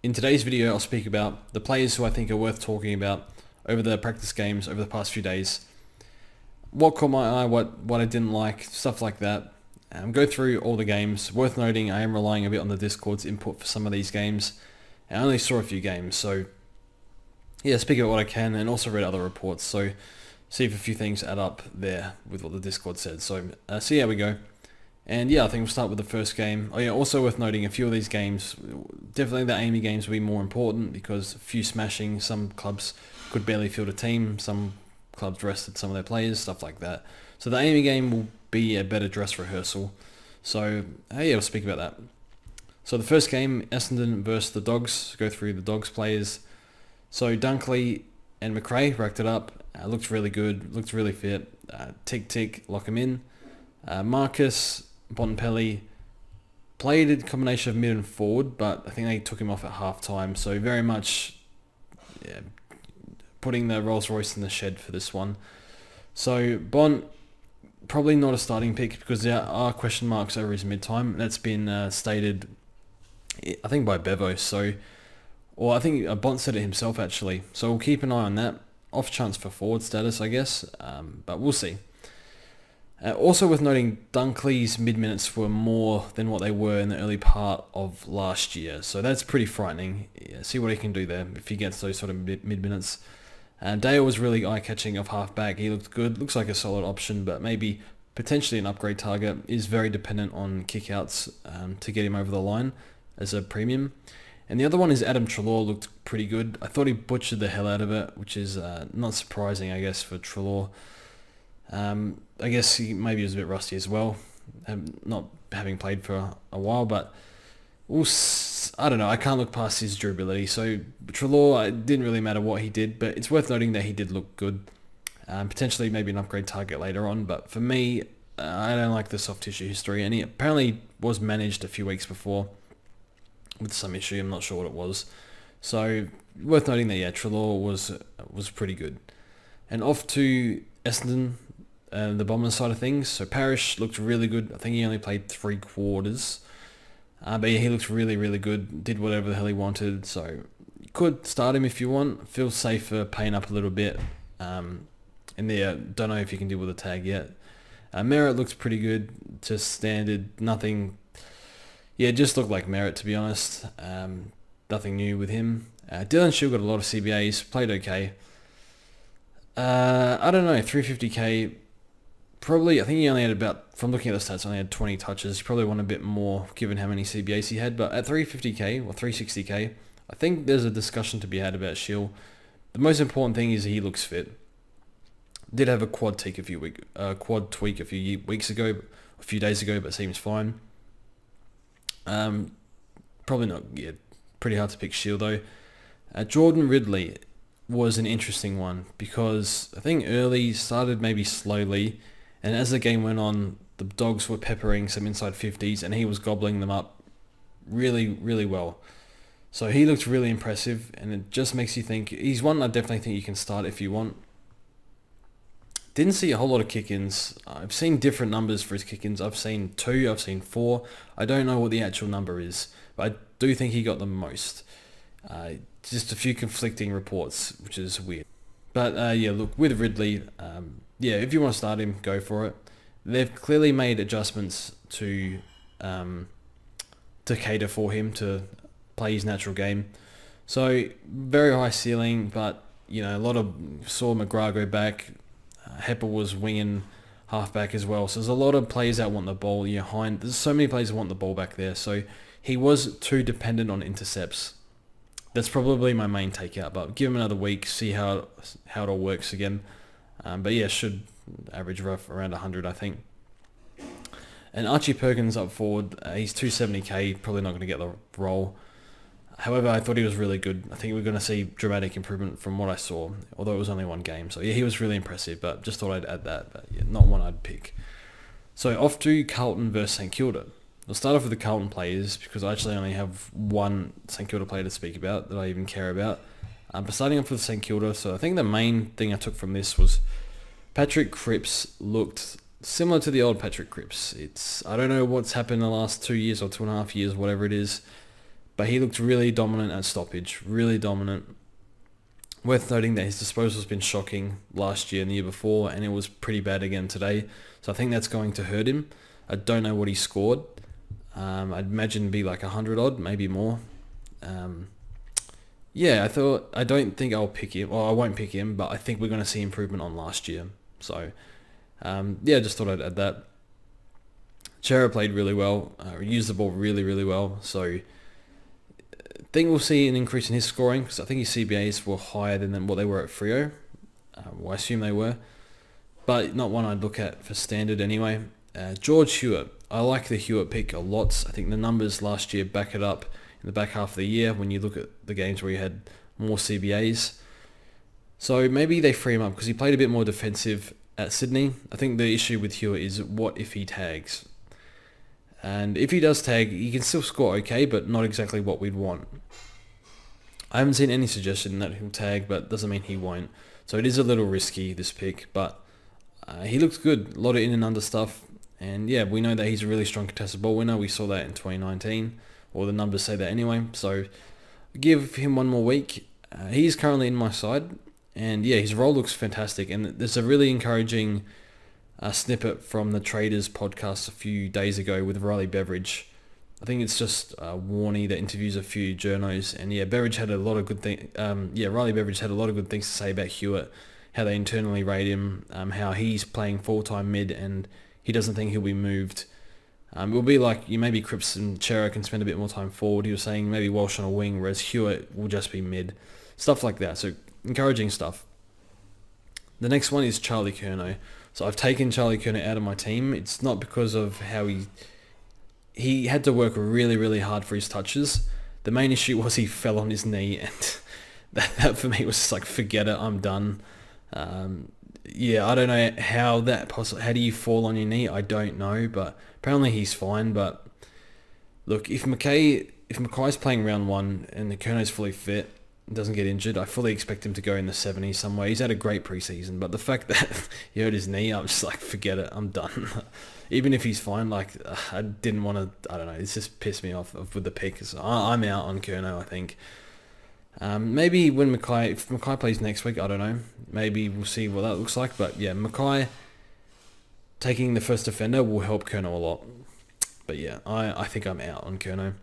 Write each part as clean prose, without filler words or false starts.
In today's video, I'll speak about the players who I think are worth talking about over the practice games over the past few days. What caught my eye, what I didn't like, stuff like that. Go through all the games. Worth noting, I am relying a bit on the Discord's input for some of these games. I only saw a few games, so yeah, speak about what I can, and also read other reports, so see if a few things add up there with what the Discord said. So see how we go. And yeah, I think we'll start with the first game. Oh yeah, also worth noting, a few of these games, definitely the Amy games will be more important because a few smashing, some clubs could barely field a team, some clubs rested some of their players, stuff like that. So the Amy game will be a better dress rehearsal. So yeah, we'll speak about that. So the first game, Essendon versus the Dogs. Go through the Dogs players. So Dunkley and Mcrae racked it up. Looked really good, looked really fit. Tick tick, lock him in. Marcus Bontempelli played a combination of mid and forward, but I think they took him off at half time. So very much putting the Rolls Royce in the shed for this one. So Bont, probably not a starting pick because there are question marks over his mid-time. That's been stated, I think, by Bevo. So, or I think Bont said it himself actually. So we'll keep an eye on that. Off chance for forward status, I guess, but we'll see. Also worth noting, Dunkley's mid-minutes were more than what they were in the early part of last year. So that's pretty frightening. Yeah, see what he can do there if he gets those sort of mid-minutes. Dale was really eye-catching off half-back. He looked good. Looks like a solid option, but maybe potentially an upgrade target. Is very dependent on kick-outs to get him over the line as a premium. And the other one is Adam Treloar. Looked pretty good. I thought he butchered the hell out of it, which is not surprising, I guess, for Treloar. I guess he maybe was a bit rusty as well, not having played for a while, but I don't know, I can't look past his durability. So Treloar, it didn't really matter what he did, but it's worth noting that he did look good. Potentially maybe an upgrade target later on, but for me, I don't like the soft tissue history, and he apparently was managed a few weeks before with some issue. I'm not sure what it was. So worth noting that, yeah, Treloar was pretty good. And off to Essendon, the Bombers side of things. So Parrish looked really good. I think he only played 3 quarters. But yeah, he looked really, really good. Did whatever the hell he wanted. So you could start him if you want. Feel safer paying up a little bit. And yeah, don't know if you can deal with a tag yet. Merritt looks pretty good. Just standard. Nothing. Yeah, just looked like Merritt, to be honest. Nothing new with him. Dylan Shield got a lot of CBAs. Played okay. I don't know, 350k, probably, I think he only had about, from looking at the stats, only had 20 touches. He probably won a bit more given how many CBAs he had, but at 350k or 360k, I think there's a discussion to be had about Shield. The most important thing is he looks fit. Did have a quad tweak a few weeks ago, a few days ago, but seems fine. Probably not, yeah, pretty hard to pick Shield though. Jordan Ridley was an interesting one because I think early started maybe slowly, and as the game went on, the Dogs were peppering some inside 50s and he was gobbling them up really, really well. So he looked really impressive, and it just makes you think he's one I definitely think you can start if you want. Didn't see a whole lot of kick-ins. I've seen different numbers for his kick-ins. I've seen 2, I've seen 4. I don't know what the actual number is, but I do think he got the most. Just a few conflicting reports, which is weird. But yeah, look, with Ridley, yeah, if you want to start him, go for it. They've clearly made adjustments to cater for him to play his natural game. So very high ceiling, but you know, a lot of saw Mcrae go back. Heppel was winging halfback as well. So there's a lot of players that want the ball. There's so many players that want the ball back there. So he was too dependent on intercepts. That's probably my main takeout, but give him another week, see how it all works again. But yeah, should average rough around 100, I think. And Archie Perkins up forward, he's 270k, probably not going to get the role. However, I thought he was really good. I think we're going to see dramatic improvement from what I saw, although it was only one game. So yeah, he was really impressive, but just thought I'd add that. But yeah, not one I'd pick. So off to Carlton versus St Kilda. I'll start off with the Carlton players because I actually only have one St Kilda player to speak about that I even care about. But starting off with St Kilda, so I think the main thing I took from this was Patrick Cripps looked similar to the old Patrick Cripps. I don't know what's happened in the last 2 years or 2.5 years, whatever it is, but he looked really dominant at stoppage, really dominant. Worth noting that his disposal's been shocking last year and the year before, and it was pretty bad again today. So I think that's going to hurt him. I don't know what he scored. I'd imagine it'd be like 100 odd, maybe more. I don't think I'll pick him. Well, I won't pick him, but I think we're going to see improvement on last year. So, just thought I'd add that. Chera played really well, used the ball really, really well. So, I think we'll see an increase in his scoring, because I think his CBAs were higher than what they were at Freo. I assume they were, but not one I'd look at for standard anyway. George Hewett. I like the Hewett pick a lot. I think the numbers last year back it up in the back half of the year when you look at the games where he had more CBAs. So maybe they free him up because he played a bit more defensive at Sydney. I think the issue with Hewett is what if he tags? And if he does tag, he can still score okay, but not exactly what we'd want. I haven't seen any suggestion that he'll tag, but doesn't mean he won't. So it is a little risky, this pick, but he looks good. A lot of in and under stuff. And yeah, we know that he's a really strong contested ball winner. We saw that in 2019, or the numbers say that anyway. So give him one more week. He's currently in my side. And yeah, his role looks fantastic. And there's a really encouraging snippet from the Traders podcast a few days ago with Riley Beveridge. I think it's just Warney that interviews a few journos. And yeah, Beveridge had a lot of good things. Riley Beveridge had a lot of good things to say about Hewett, how they internally rate him, how he's playing full-time mid and he doesn't think he'll be moved. It will be like maybe Cripps and Chera can spend a bit more time forward. He was saying maybe Walsh on a wing, whereas Hewett will just be mid. Stuff like that. So encouraging stuff. The next one is Charlie Kearney. So I've taken Charlie Kearney out of my team. It's not because of how he had to work really, really hard for his touches. The main issue was he fell on his knee, and that for me was just like, forget it, I'm done. I don't know how that possible. How do you fall on your knee? I don't know, but apparently he's fine. But look, if Mcrae's playing round one and the Kearney's fully fit, doesn't get injured, I fully expect him to go in the 70s somewhere. He's had a great preseason, but the fact that he hurt his knee, I'm just like, forget it, I'm done. Even if he's fine, I didn't want to. I don't know. It's just pissed me off with the pick. So I'm out on Kearney, I think. Maybe when if Mcrae plays next week, I don't know. Maybe we'll see what that looks like. But yeah, Mcrae taking the first defender will help Kearney a lot. But yeah, I think I'm out on Kearney.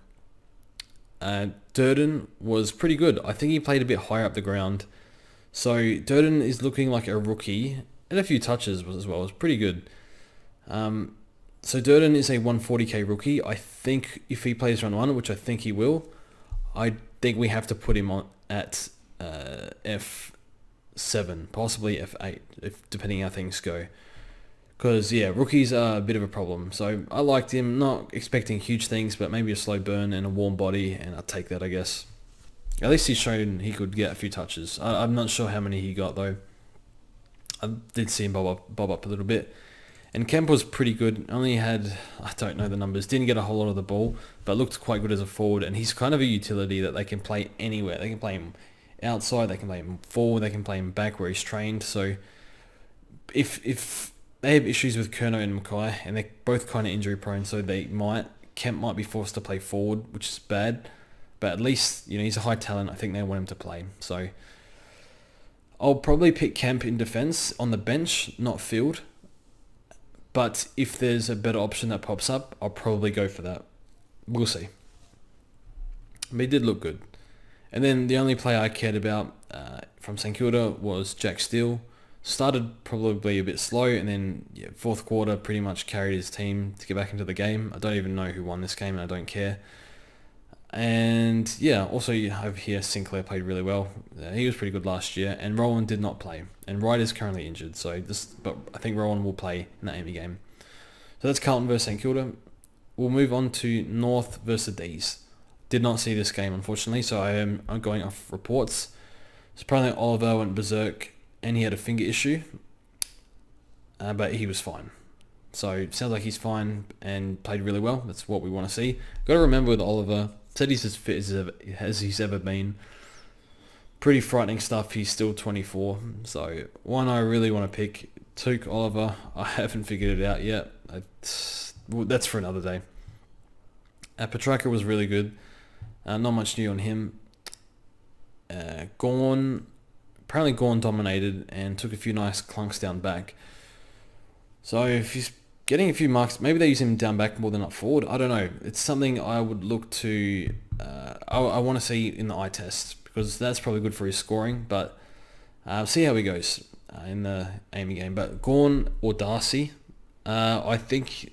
Durden was pretty good. I think he played a bit higher up the ground. So Durden is looking like a rookie. And a few touches as well. It was pretty good. So Durden is a 140k rookie. I think if he plays round one, which I think he will, I think we have to put him on at F7, possibly F8, depending how things go. Because, yeah, rookies are a bit of a problem. So I liked him, not expecting huge things, but maybe a slow burn and a warm body, and I'll take that, I guess. At least he's shown he could get a few touches. I'm not sure how many he got, though. I did see him bob up a little bit. And Kemp was pretty good. Only had, I don't know the numbers, didn't get a whole lot of the ball, but looked quite good as a forward. And he's kind of a utility that they can play anywhere. They can play him outside, they can play him forward, they can play him back where he's trained. So if they have issues with Kearney and Mcrae, and they're both kind of injury prone, so Kemp might be forced to play forward, which is bad. But at least, he's a high talent. I think they want him to play. So I'll probably pick Kemp in defence on the bench, not field. But if there's a better option that pops up, I'll probably go for that. We'll see. But he did look good. And then the only player I cared about from St Kilda was Jack Steele. Started probably a bit slow, and then fourth quarter pretty much carried his team to get back into the game. I don't even know who won this game, and I don't care. And yeah, also you have here Sinclair played really well. He was pretty good last year, and Rowan did not play. And Wright is currently injured, but I think Rowan will play in that Amy game. So that's Carlton versus St Kilda. We'll move on to North versus Davies. Did not see this game, unfortunately, so I'm going off reports. So apparently Oliver went berserk, and he had a finger issue, but he was fine. So it sounds like he's fine and played really well. That's what we want to see. Got to remember with Oliver, said he's as fit as he's ever been. Pretty frightening stuff. He's still 24. So one I really want to pick, Tuke Oliver. I haven't figured it out yet. That's for another day. Petrarca was really good. Not much new on him. Gawn dominated and took a few nice clunks down back. So if he's getting a few marks, maybe they use him down back more than up forward. I don't know. It's something I would look to. I want to see in the eye test because that's probably good for his scoring. But see how he goes in the Amy game. But Gawn or Darcy, I think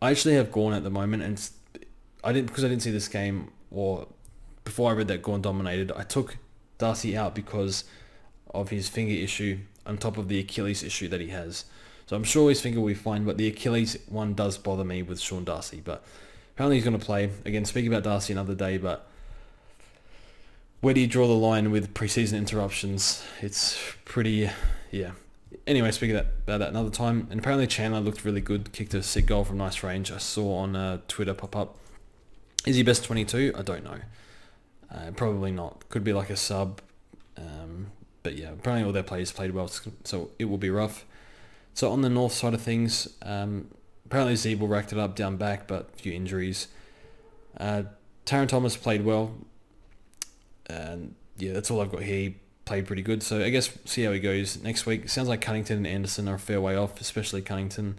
I actually have Gawn at the moment, and I didn't see this game, or before I read that Gawn dominated, I took Darcy out because of his finger issue on top of the Achilles issue that he has. So I'm sure his finger will be fine, but the Achilles one does bother me with Sean Darcy. But apparently he's going to play. Again, speaking about Darcy another day, but where do you draw the line with preseason interruptions? It's pretty, yeah. Anyway, speaking about that another time. And apparently Chandler looked really good, kicked a sick goal from nice range. I saw on Twitter pop up. Is he best 22? I don't know. Probably not. Could be like a sub. But yeah, apparently all their players played well, so it will be rough. So on the north side of things, apparently Zeeble racked it up down back, but a few injuries. Taron Thomas played well. And yeah, that's all I've got here. He played pretty good. So I guess see how he goes next week. Sounds like Cunnington and Anderson are a fair way off, especially Cunnington.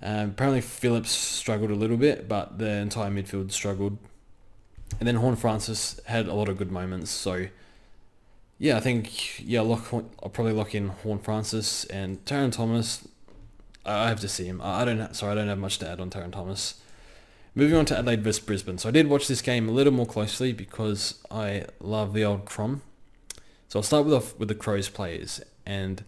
Apparently Phillips struggled a little bit, but the entire midfield struggled. And then Horne-Francis had a lot of good moments. So yeah, I think I'll probably lock in Horne-Francis and Taron Thomas. I have to see him. I don't have much to add on Taron Thomas. Moving on to Adelaide vs Brisbane. So I did watch this game a little more closely because I love the old Crom. So I'll start with the Crows players, and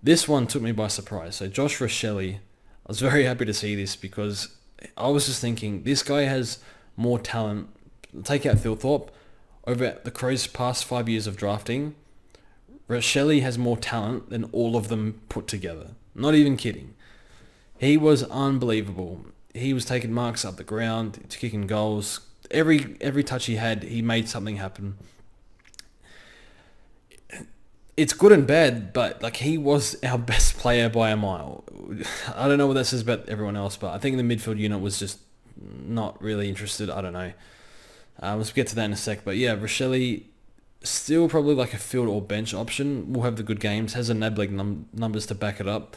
this one took me by surprise. So Josh Rochelle, I was very happy to see this because I was just thinking this guy has more talent. Take out Thilthorpe. Over the Crows' past 5 years of drafting, Rochelle has more talent than all of them put together. Not even kidding. He was unbelievable. He was taking marks up the ground, kicking goals. Every touch he had, he made something happen. It's good and bad, but like he was our best player by a mile. I don't know what that says about everyone else, but I think the midfield unit was just not really interested. I don't know. Let's get to that in a sec. But yeah, Rochelle, still probably like a field or bench option. Will have the good games. Has a NAB League numbers to back it up.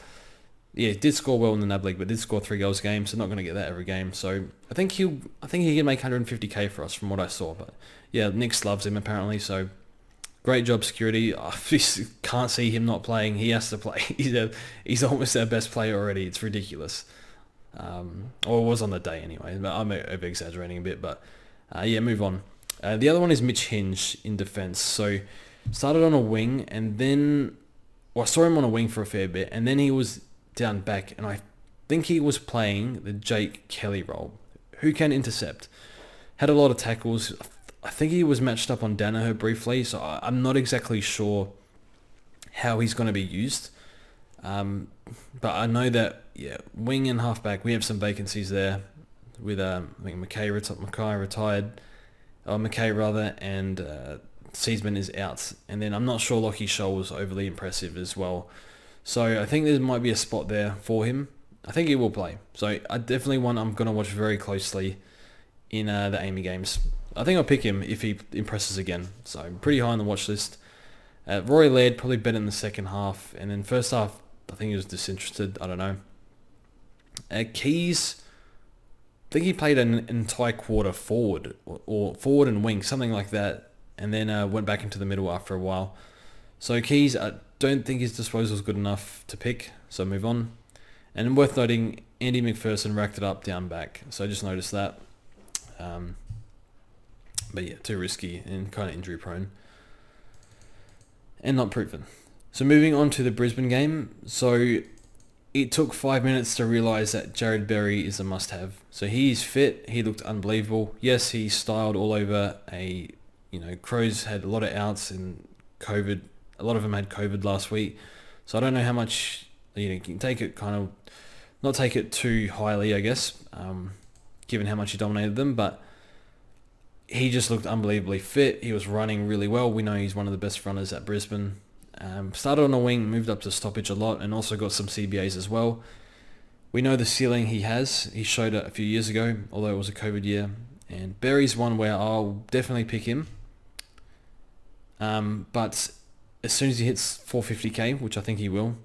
Yeah, did score well in the NAB League, but did score 3 goals a game, so not going to get that every game. So I think he can make 150k for us from what I saw. But yeah, Nix loves him apparently, so great job security. I just can't see him not playing. He has to play. He's almost our best player already. It's ridiculous. Or it was on the day anyway. I'm over exaggerating a bit, but yeah, move on. The other one is Mitch Hinge in defence. So started on a wing, and then I saw him on a wing for a fair bit, and then he was down back, and I think he was playing the Jake Kelly role, who can intercept. Had a lot of tackles. I think he was matched up on Danaher briefly, so I'm not exactly sure how he's going to be used. But I know that, yeah, wing and halfback, we have some vacancies there with, I think Mcrae retired, and Seaman is out. And then I'm not sure Lockie Scholl was overly impressive as well. So I think there might be a spot there for him. I think he will play. So I definitely I'm going to watch very closely in the Amy games. I think I'll pick him if he impresses again. So I'm pretty high on the watch list. Rory Laird probably better in the second half. And then first half, I think he was disinterested. I don't know. Keys, I think he played an entire quarter forward or forward and wing, something like that. And then went back into the middle after a while. So Keys, I don't think his disposal is good enough to pick. So move on. And worth noting, Andy McPherson racked it up down back. So I just noticed that. But yeah, too risky and kind of injury prone. And not proven. So moving on to the Brisbane game. So it took 5 minutes to realise that Jared Berry is a must-have. So he's fit. He looked unbelievable. Yes, he styled all over Crows had a lot of outs and COVID. A lot of them had COVID last week. So I don't know how much, you can take it not take it too highly, I guess, given how much he dominated them. But he just looked unbelievably fit. He was running really well. We know he's one of the best runners at Brisbane. Started on a wing, moved up to stoppage a lot, and also got some CBAs as well. We know the ceiling he has. He showed it a few years ago, although it was a COVID year. And Berry's one where I'll definitely pick him. But as soon as he hits 450k, which I think he will,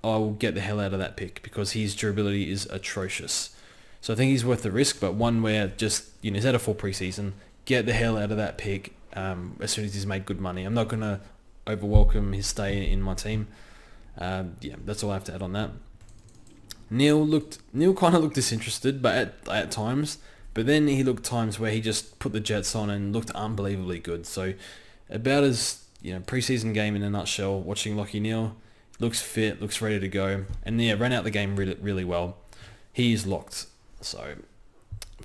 I'll get the hell out of that pick because his durability is atrocious. So I think he's worth the risk, but one where just, he's had a full preseason, get the hell out of that pick as soon as he's made good money. I'm not going to overwelcome his stay in my team. That's all I have to add on that. Neil kind of looked disinterested, but at times. But then he looked times where he just put the Jets on and looked unbelievably good. So about as preseason game in a nutshell. Watching Lachie Neale, looks fit, looks ready to go, and ran out the game really, really well. He is locked. So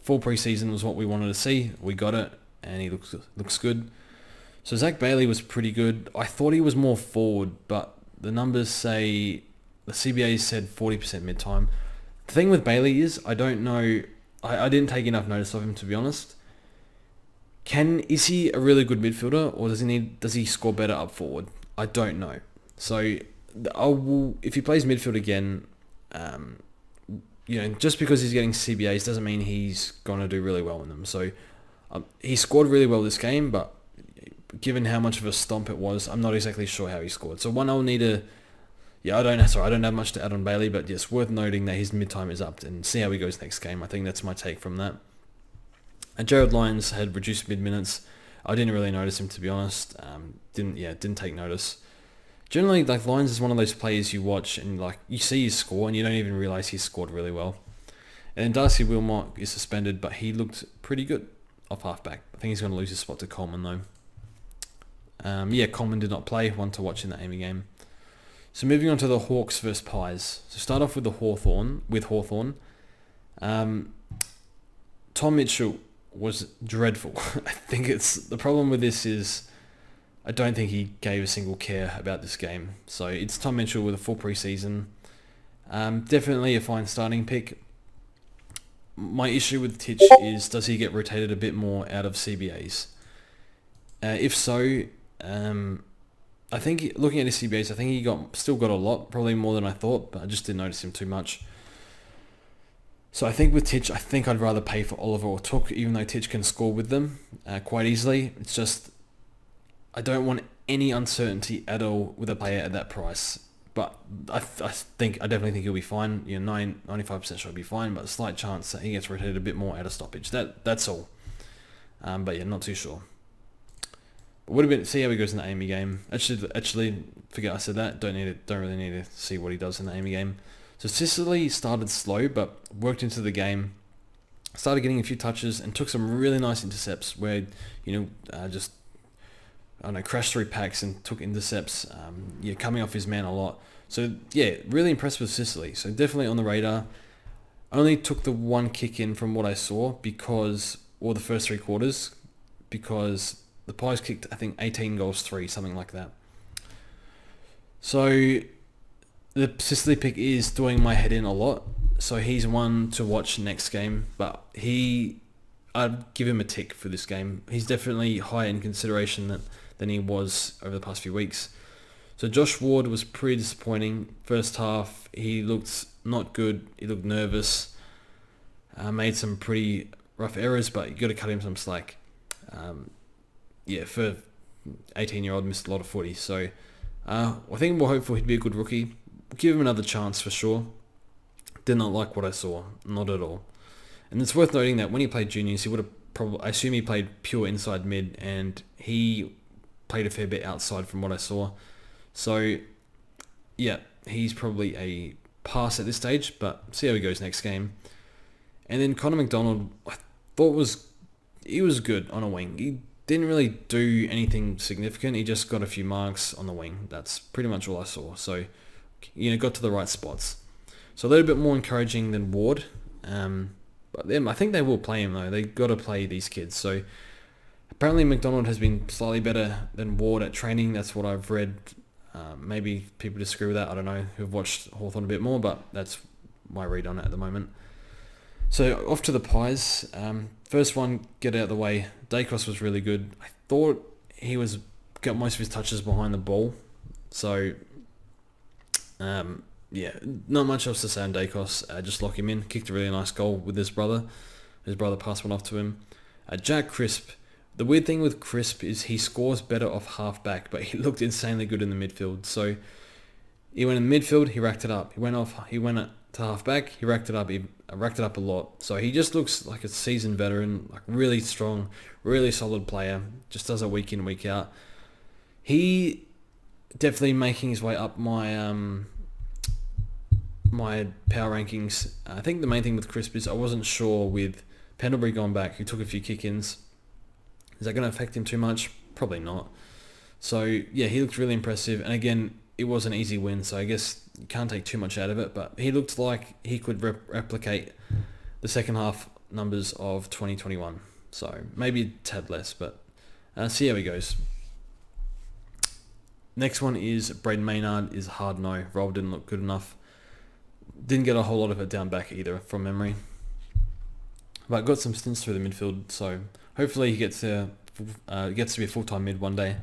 full preseason was what we wanted to see. We got it, and he looks good. So Zach Bailey was pretty good. I thought he was more forward, but the numbers say the CBA said 40% mid-time. The thing with Bailey is I don't know. I didn't take enough notice of him, to be honest. Is he a really good midfielder, or does he score better up forward? I don't know. So if he plays midfield again, just because he's getting CBAs doesn't mean he's going to do really well in them. So he scored really well this game, but given how much of a stomp it was, I'm not exactly sure how he scored. So one I'll need to... I don't have much to add on Bailey, but it's worth noting that his mid-time is up and see how he goes next game. I think that's my take from that. And Jared Lyons had reduced mid-minutes. I didn't really notice him, to be honest. Didn't take notice. Generally, Lyons is one of those players you watch and you see his score and you don't even realise he's scored really well. And then Darcy Wilmot is suspended, but he looked pretty good off halfback. I think he's going to lose his spot to Coleman though. Coleman did not play. One to watch in the Amy game. So moving on to the Hawks versus Pies. So start off with Hawthorn. Tom Mitchell was dreadful. I think the problem with this is I don't think he gave a single care about this game. So it's Tom Mitchell with a full preseason. Definitely a fine starting pick. My issue with Titch is, does he get rotated a bit more out of CBAs? If so, I think looking at his CBAs, I think he still got a lot, probably more than I thought, but I just didn't notice him too much. So I think with Titch, I think I'd rather pay for Oliver or Took, even though Titch can score with them quite easily. It's just, I don't want any uncertainty at all with a player at that price. But I definitely think he'll be fine. 95% sure he'll be fine, but a slight chance that he gets rotated a bit more out of stoppage. That's all. Not too sure. But would have been see how he goes in the Amy game. Actually, forget I said that. Don't really need to see what he does in the Amy game. So Sicily started slow, but worked into the game. Started getting a few touches and took some really nice intercepts where crashed through packs and took intercepts. Coming off his man a lot. So really impressed with Sicily. So definitely on the radar. Only took the one kick in from what I saw or the first 3 quarters, because the Pies kicked, I think, 18 goals, 3, something like that. So the Sicily pick is doing my head in a lot. So he's one to watch next game, but I'd give him a tick for this game. He's definitely higher in consideration than he was over the past few weeks. So Josh Ward was pretty disappointing. First half, he looked not good. He looked nervous. Made some pretty rough errors, but you got to cut him some slack. For 18-year-old, missed a lot of footy. So I think we're hopeful he'd be a good rookie. Give him another chance for sure. Did not like what I saw, not at all. And it's worth noting that when he played juniors, he would have I assume he played pure inside mid, and he played a fair bit outside from what I saw. So, he's probably a pass at this stage, but see how he goes next game. And then Connor McDonald, I thought he was good on a wing. He didn't really do anything significant. He just got a few marks on the wing. That's pretty much all I saw. So, got to the right spots. So a little bit more encouraging than Ward. But I think they will play him though. They got to play these kids. So apparently McDonald has been slightly better than Ward at training. That's what I've read. Maybe people disagree with that. I don't know. Who've watched Hawthorn a bit more, but that's my read on it at the moment. So off to the Pies. First one, get out of the way. Dacos was really good. I thought he got most of his touches behind the ball. So not much else to say on Dacos. Just lock him in. Kicked a really nice goal with his brother. His brother passed one off to him. Jack Crisp. The weird thing with Crisp is he scores better off half-back, but he looked insanely good in the midfield. So he went in the midfield, he racked it up. He went to half-back, he racked it up. He racked it up a lot. So he just looks like a seasoned veteran, like really strong, really solid player. Just does it week in, week out. He definitely making his way up my my power rankings. I think the main thing with Crisp is I wasn't sure with Pendlebury gone back, who took a few kick-ins. Is that going to affect him too much? Probably not. So, yeah, he looked really impressive. And again, it was an easy win, so I guess you can't take too much out of it. But he looked like he could replicate the second half numbers of 2021. So, maybe a tad less, but see how he goes. Next one is Braden Maynard is a hard no. Rowe didn't look good enough. Didn't get a whole lot of it down back either, from memory. But got some stints through the midfield, so hopefully he gets to be a full-time mid one day.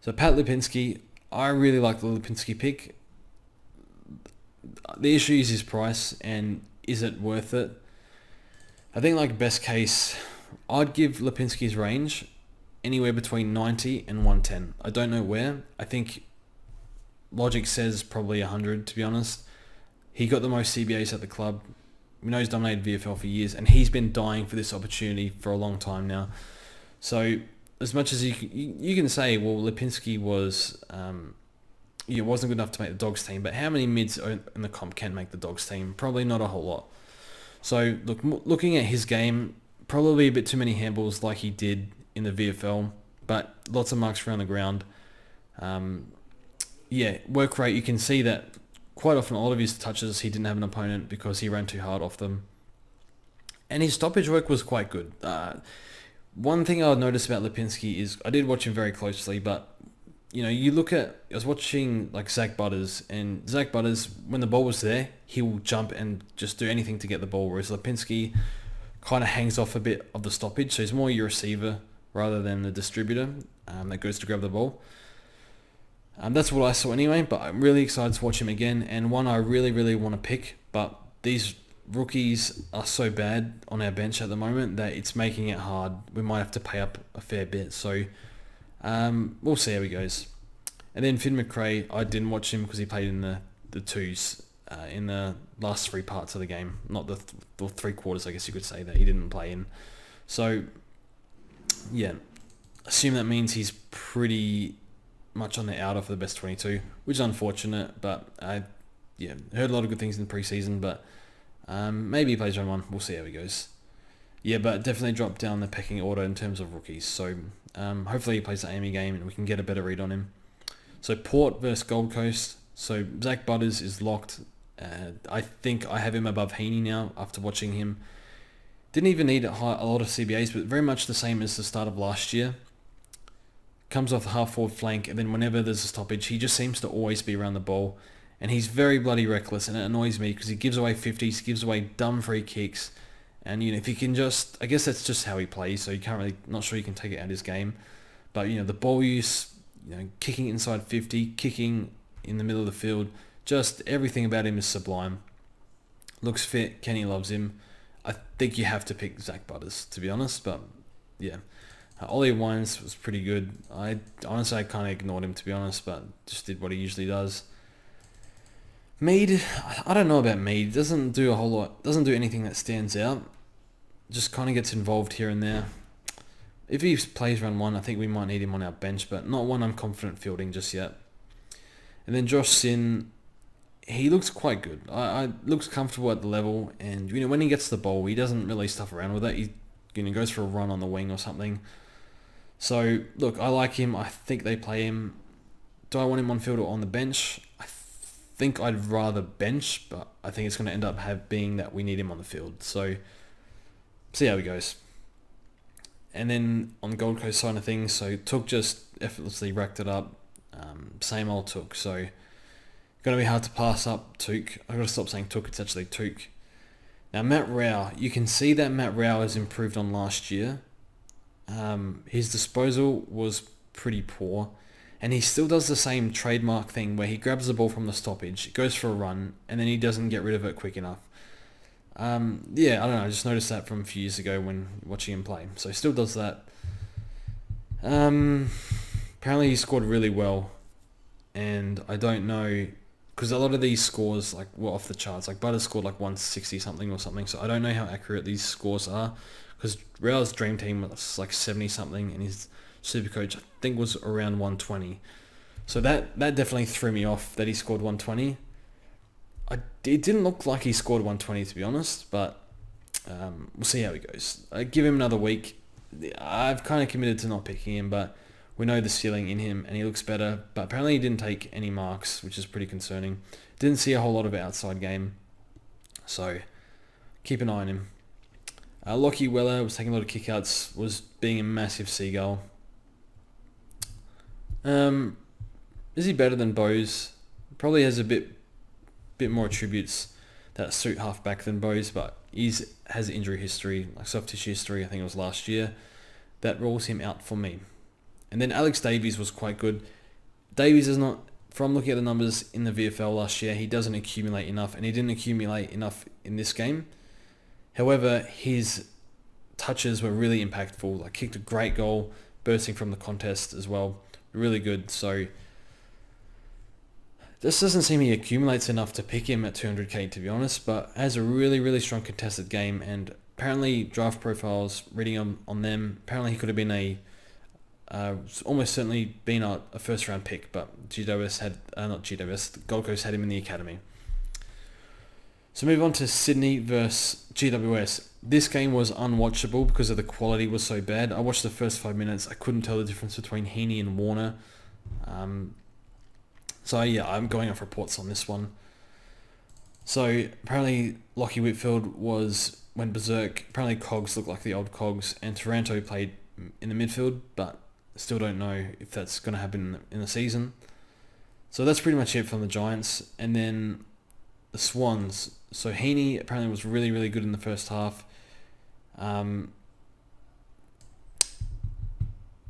So Pat Lipinski, I really like the Lipinski pick. The issue is his price, and is it worth it? I think like best case, I'd give Lipinski's range anywhere between 90 and 110. I don't know where. I think logic says probably 100, to be honest. He got the most CBAs at the club. We know he's dominated VFL for years, and he's been dying for this opportunity for a long time now. So as much as you can say, well, Lipinski wasn't good enough to make the Dogs team, but how many mids in the comp can make the Dogs team? Probably not a whole lot. So looking at his game, probably a bit too many handballs like he did in the VFL, but lots of marks around the ground. Work rate, you can see that quite often a lot of his touches he didn't have an opponent because he ran too hard off them. And his stoppage work was quite good. One thing I noticed about Lipinski is I did watch him very closely, but I was watching like Zach Butters, and Zach Butters, when the ball was there, he will jump and just do anything to get the ball, whereas Lipinski kind of hangs off a bit of the stoppage, so he's more your receiver rather than the distributor that goes to grab the ball. That's what I saw anyway, but I'm really excited to watch him again, and one I really, really want to pick, but these rookies are so bad on our bench at the moment that it's making it hard. We might have to pay up a fair bit, so we'll see how he goes. And then Finn Mcrae, I didn't watch him because he played in the twos in the last three parts of the game, not the 3 quarters, I guess you could say, that he didn't play in. So, yeah, assume that means he's pretty much on the outer for the best 22, which is unfortunate, but I heard a lot of good things in the preseason, but maybe he plays round 1. We'll see how he goes. Yeah, but definitely dropped down the pecking order in terms of rookies, so hopefully he plays the Amy game and we can get a better read on him. So Port versus Gold Coast. So Zach Butters is locked. I think I have him above Heaney now after watching him. Didn't even need a lot of CBAs, but very much the same as the start of last year. Comes off the half-forward flank, and then whenever there's a stoppage, he just seems to always be around the ball. And he's very bloody reckless, and it annoys me because he gives away 50s, gives away dumb free kicks. And, if he can just... I guess that's just how he plays, so you can't really... Not sure you can take it out of his game. But, the ball use, kicking inside 50, kicking in the middle of the field, just everything about him is sublime. Looks fit, Kenny loves him. I think you have to pick Zach Butters, to be honest, but, yeah. Ollie Wines was pretty good. I kind of ignored him, to be honest, but just did what he usually does. Mead, I don't know about Mead. Doesn't do a whole lot. Doesn't do anything that stands out. Just kind of gets involved here and there. If he plays round 1, I think we might need him on our bench, but not one I'm confident fielding just yet. And then Josh Sin, he looks quite good. I looks comfortable at the level, and when he gets the ball, he doesn't really stuff around with it. He goes for a run on the wing or something. So, look, I like him. I think they play him. Do I want him on field or on the bench? I think I'd rather bench, but I think it's going to end up being that we need him on the field. So, see how he goes. And then on the Gold Coast side of things, so Took just effortlessly racked it up. Same old Took. So, going to be hard to pass up Took. I've got to stop saying Took. It's actually Took. Now, Matt Rowe. You can see that Matt Rowe has improved on last year. His disposal was pretty poor, and he still does the same trademark thing where he grabs the ball from the stoppage, goes for a run, and then he doesn't get rid of it quick enough. Yeah, I don't know. I just noticed that from a few years ago when watching him play. So he still does that. Apparently he scored really well, and I don't know because a lot of these scores were off the charts. Like Butter scored 160 something or something. So I don't know how accurate these scores are because Real's dream team was 70 something, and his Supercoach I think was around 120. So that definitely threw me off that he scored 120. It didn't look like he scored 120 to be honest, but we'll see how he goes. I give him another week. I've kind of committed to not picking him, but we know the ceiling in him and he looks better. But apparently he didn't take any marks, which is pretty concerning. Didn't see a whole lot of outside game, so keep an eye on him. Lockie Weller was taking a lot of kickouts, was being a massive seagull. Is he better than Bose? Probably has a bit more attributes that suit halfback than Bose, but has injury history, soft tissue history. I think it was last year that rules him out for me. And then Alex Davies was quite good. Davies is not, from looking at the numbers in the VFL last year, he doesn't accumulate enough, and he didn't accumulate enough in this game. However, his touches were really impactful. Kicked a great goal, bursting from the contest as well. Really good. So this doesn't seem he accumulates enough to pick him at 200k to be honest, but has a really, really strong contested game, and apparently draft profiles, reading on them, apparently he could have been almost certainly been a first round pick, but the Gold Coast had him in the academy. So move on to Sydney versus GWS. This game was unwatchable because of the quality was so bad. I watched the first 5 minutes. I couldn't tell the difference between Heaney and Warner. So yeah, I'm going off reports on this one. So apparently Lockie Whitfield went berserk. Apparently Cogs looked like the old Cogs, and Taranto played in the midfield, but still don't know if that's going to happen in the season. So that's pretty much it from the Giants. And then the Swans. So Heaney apparently was really, really good in the first half.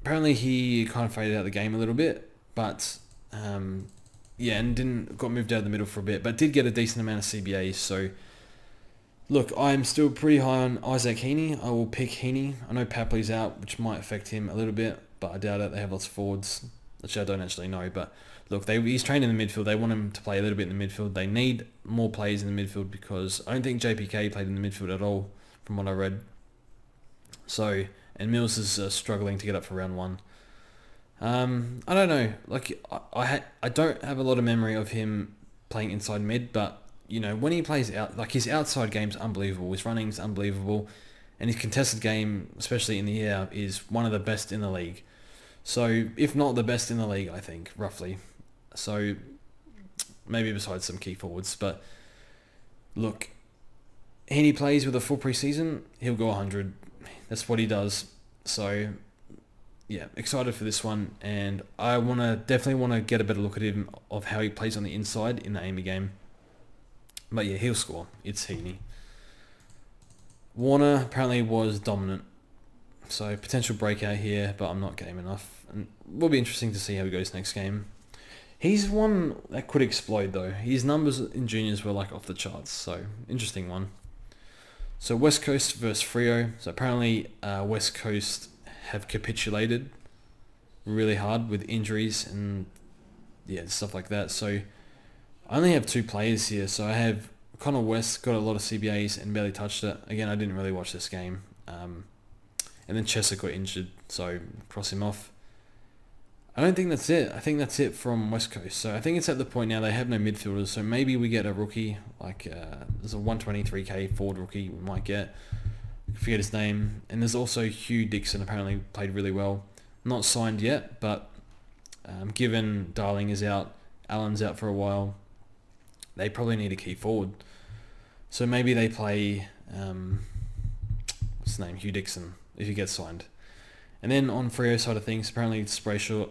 Apparently he kind of faded out of the game a little bit, but and got moved out of the middle for a bit, but did get a decent amount of CBAs. So look, I'm still pretty high on Isaac Heaney. I will pick Heaney. I know Papley's out, which might affect him a little bit, but I doubt it. They have lots of forwards, which I don't actually know. But look, he's trained in the midfield. They want him to play a little bit in the midfield. They need more players in the midfield because I don't think JPK played in the midfield at all, from what I read. So, and Mills is struggling to get up for round one. I don't know. I don't have a lot of memory of him playing inside mid, but when he plays out, his outside game's unbelievable. His running's unbelievable, and his contested game, especially in the air, is one of the best in the league. So, if not the best in the league, I think roughly. So, maybe besides some key forwards, but look, Heaney plays with a full preseason, he'll go 100. That's what he does. So, yeah, excited for this one, and I definitely want to get a better look at him of how he plays on the inside in the Amy game. But yeah, he'll score. It's Heaney. Warner apparently was dominant, so potential breakout here, but I'm not game enough, and it will be interesting to see how he goes next game. He's one that could explode though. His numbers in juniors were off the charts, so interesting one. So West Coast versus Freo. So apparently West Coast have capitulated really hard with injuries and stuff like that. So I only have two players here. So I have Connor West, got a lot of CBAs and barely touched it. Again, I didn't really watch this game. And then Chesser got injured, so cross him off. I don't think that's it. I think that's it from West Coast. So I think it's at the point now they have no midfielders. So maybe we get a rookie, there's a 123k forward rookie we might get. I forget his name. And there's also Hugh Dixon, apparently played really well. Not signed yet, but given Darling is out, Allen's out for a while, they probably need a key forward. So maybe they play, what's his name, Hugh Dixon, if he gets signed. And then on Freo's side of things, apparently Brayshaw,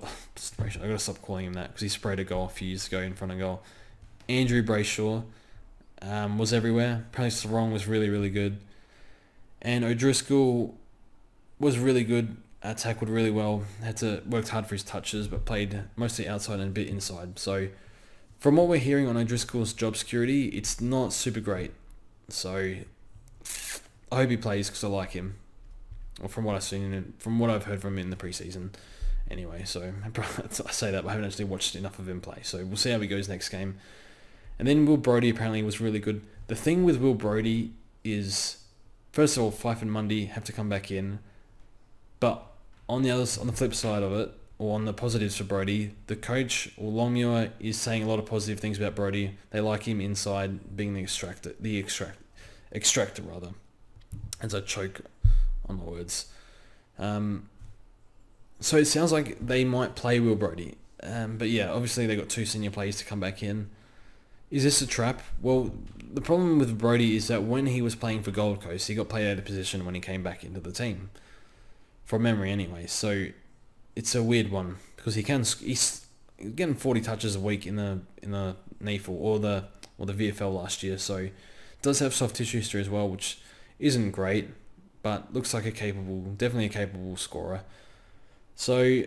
I gotta stop calling him that because he sprayed a goal a few years ago in front of goal. Andrew Brayshaw was everywhere. Apparently Sarong was really, really good. And O'Driscoll was really good, tackled really well, worked hard for his touches, but played mostly outside and a bit inside. So from what we're hearing on O'Driscoll's job security, it's not super great. So I hope he plays because I like him. Or from what I've seen, from what I've heard from him in the preseason. Anyway, so I say that, but I haven't actually watched enough of him play. So we'll see how he goes next game. And then Will Brody apparently was really good. The thing with Will Brody is, first of all, Fife and Mundy have to come back in. But on the flip side of it, or on the positives for Brody, the coach, or Longmuir, is saying a lot of positive things about Brody. They like him inside, being the extractor rather. As I choke on my words. So it sounds like they might play Will Brody. But yeah, obviously they got 2 senior players to come back in. Is this a trap? Well, the problem with Brody is that when he was playing for Gold Coast, he got played out of position when he came back into the team. From memory anyway. So it's a weird one because he's getting 40 touches a week in the NAFL or the VFL last year. So does have soft tissue history as well, which isn't great, but looks like definitely a capable scorer. So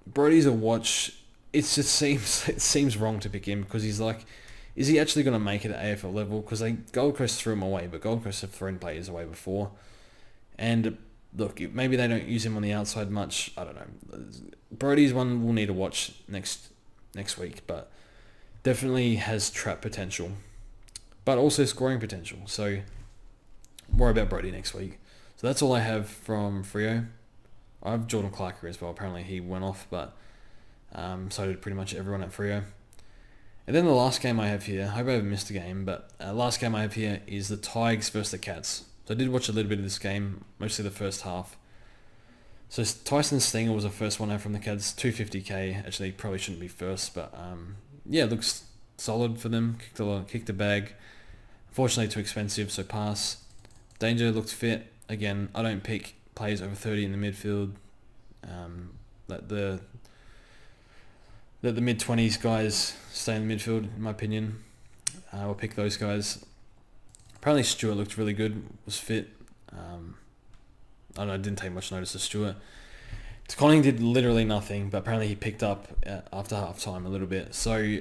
Brody's a watch. It seems wrong to pick him because he's like, is he actually going to make it at AFL level? Because Gold Coast threw him away, but Gold Coast have thrown players away before. And look, maybe they don't use him on the outside much. I don't know. Brody's one we'll need to watch next week, but definitely has trap potential, but also scoring potential. So worry about Brody next week. So that's all I have from Freo. I have Jordan Clark here as well. Apparently he went off, but so did pretty much everyone at Freo. And then the last game I have here, I hope I haven't missed a game, but last game I have here is the Tigers versus the Cats. So I did watch a little bit of this game, mostly the first half. So Tyson Stinger was the first one out from the Cats, 250k. Actually, probably shouldn't be first, but yeah, it looks solid for them. Kicked a bag. Unfortunately, too expensive, so pass. Danger looked fit. Again, I don't pick players over 30 in the midfield. Let the mid-20s guys stay in the midfield, in my opinion. I'll pick those guys. Apparently Stewart looked really good, was fit. I don't know, I didn't take much notice of Stewart. Conning did literally nothing, but apparently he picked up after half-time a little bit. So,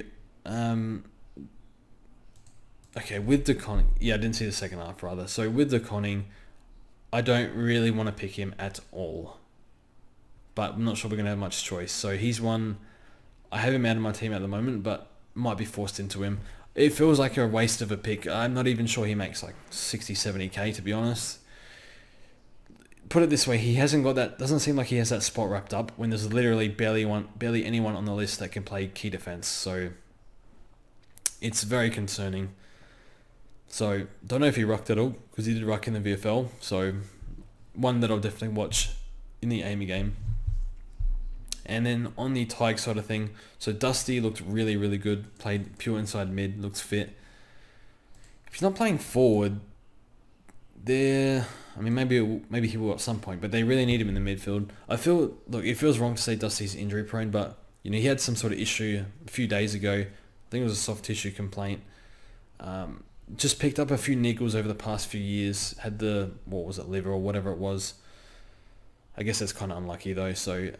okay, with De Conning, I didn't see the second half rather. So with De Conning, I don't really want to pick him at all. But I'm not sure we're going to have much choice. So he's one, I have him out of my team at the moment, but might be forced into him. It feels like a waste of a pick. I'm not even sure he makes like 60, 70k to be honest. Put it this way, he hasn't got that, doesn't seem like he has that spot wrapped up when there's literally barely anyone on the list that can play key defense. So it's very concerning. So don't know if he rucked at all because he did ruck in the VFL. So one that I'll definitely watch in the Amy game. And then on the Tig side of thing, so Dusty looked really, really good. Played pure inside mid, looks fit. If he's not playing forward, maybe he will at some point, but they really need him in the midfield. It feels wrong to say Dusty's injury prone, but he had some sort of issue a few days ago. I think it was a soft tissue complaint. Just picked up a few niggles over the past few years. Had liver or whatever it was. I guess that's kind of unlucky though. So,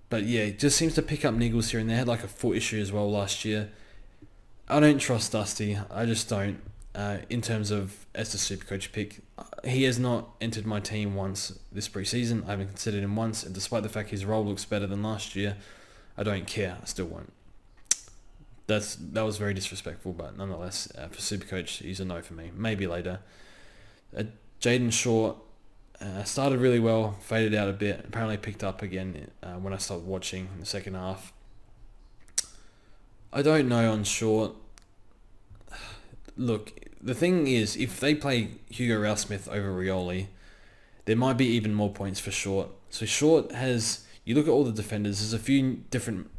but yeah, it just seems to pick up niggles here and there. Had like a foot issue as well last year. I don't trust Dusty. I just don't. In terms of as a Supercoach pick, he has not entered my team once this preseason. I haven't considered him once, and despite the fact his role looks better than last year, I don't care. I still won't. That was very disrespectful, but nonetheless, for Supercoach, he's a no for me. Maybe later. Jaden Short started really well, faded out a bit. Apparently picked up again when I started watching in the second half. I don't know on Short. Look, the thing is, if they play Hugo Rouse-Smith over Rioli, there might be even more points for Short. So Short has, you look at all the defenders, there's a few different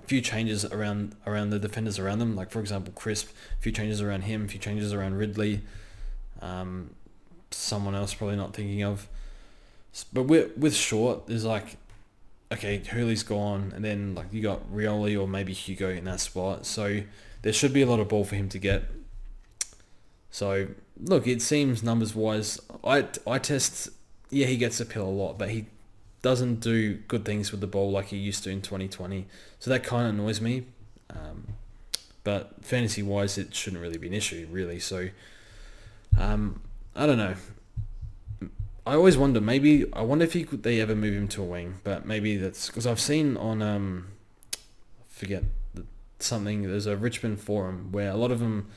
few changes around the defenders around them. Like, for example, Crisp, a few changes around him, a few changes around Ridley. Someone else probably not thinking of. But with Short, there's like, okay, Hurley's gone, and then like you got Rioli or maybe Hugo in that spot. So there should be a lot of ball for him to get. So, look, it seems numbers-wise, I test, he gets a pill a lot, but he doesn't do good things with the ball like he used to in 2020. So that kind of annoys me. But fantasy-wise, it shouldn't really be an issue, really. So, I don't know. I always wonder. I wonder if they ever move him to a wing, but maybe that's because I've seen on forget something. There's a Richmond forum where a lot of them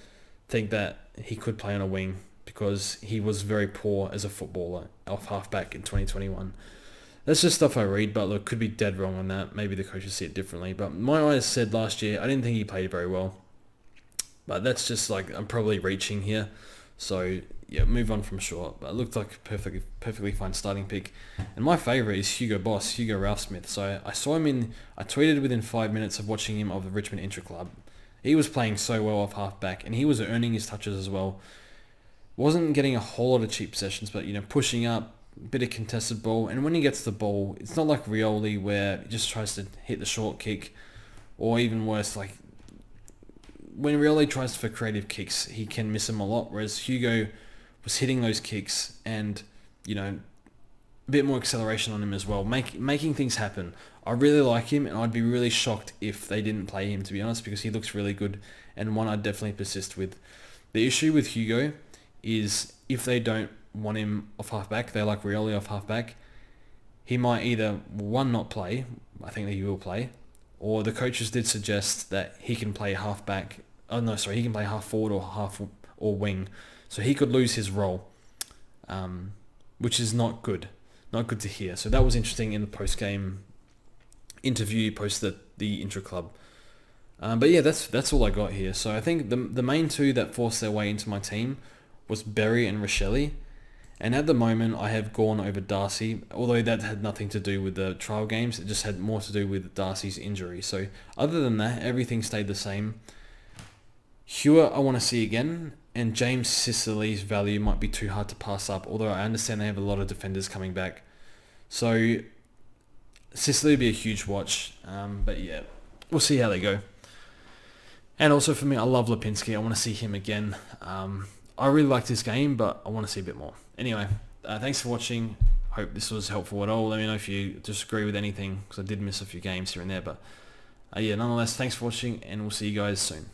think that he could play on a wing because he was very poor as a footballer off halfback in 2021. That's just stuff I read, but look, could be dead wrong on that. Maybe the coaches see it differently. But my eyes said last year, I didn't think he played very well. But that's just like, I'm probably reaching here. So, yeah, move on from short. But it looked like a perfectly fine starting pick. And my favourite is Hugo Ralph Smith. So I saw him I tweeted within 5 minutes of watching him of the Richmond Intra Club. He was playing so well off halfback, and he was earning his touches as well. Wasn't getting a whole lot of cheap possessions, but, pushing up, bit of contested ball, and when he gets the ball, it's not like Rioli where he just tries to hit the short kick, or even worse, like when Rioli tries for creative kicks, he can miss them a lot, whereas Hugo was hitting those kicks and, a bit more acceleration on him as well, making things happen. I really like him, and I'd be really shocked if they didn't play him, to be honest, because he looks really good, and one I'd definitely persist with. The issue with Hugo is if they don't want him off halfback, they like Rioli off halfback, he might either, one, not play, I think that he will play, or the coaches did suggest that he can play halfback, he can play half forward or wing, so he could lose his role, which is not good to hear. So that was interesting in the post-game interview post the intra club. But yeah, that's all I got here. So I think the main two that forced their way into my team was Berry and Rochelle. And at the moment, I have gone over Darcy, although that had nothing to do with the trial games. It just had more to do with Darcy's injury. So other than that, everything stayed the same. Hewett, I want to see again. And James Sicily's value might be too hard to pass up, although I understand they have a lot of defenders coming back. So Sicily will be a huge watch. But yeah, we'll see how they go. And also for me, I love Lipinski. I want to see him again. I really liked this game, but I want to see a bit more. Anyway, thanks for watching. Hope this was helpful at all. Let me know if you disagree with anything, because I did miss a few games here and there. But yeah, nonetheless, thanks for watching, and we'll see you guys soon.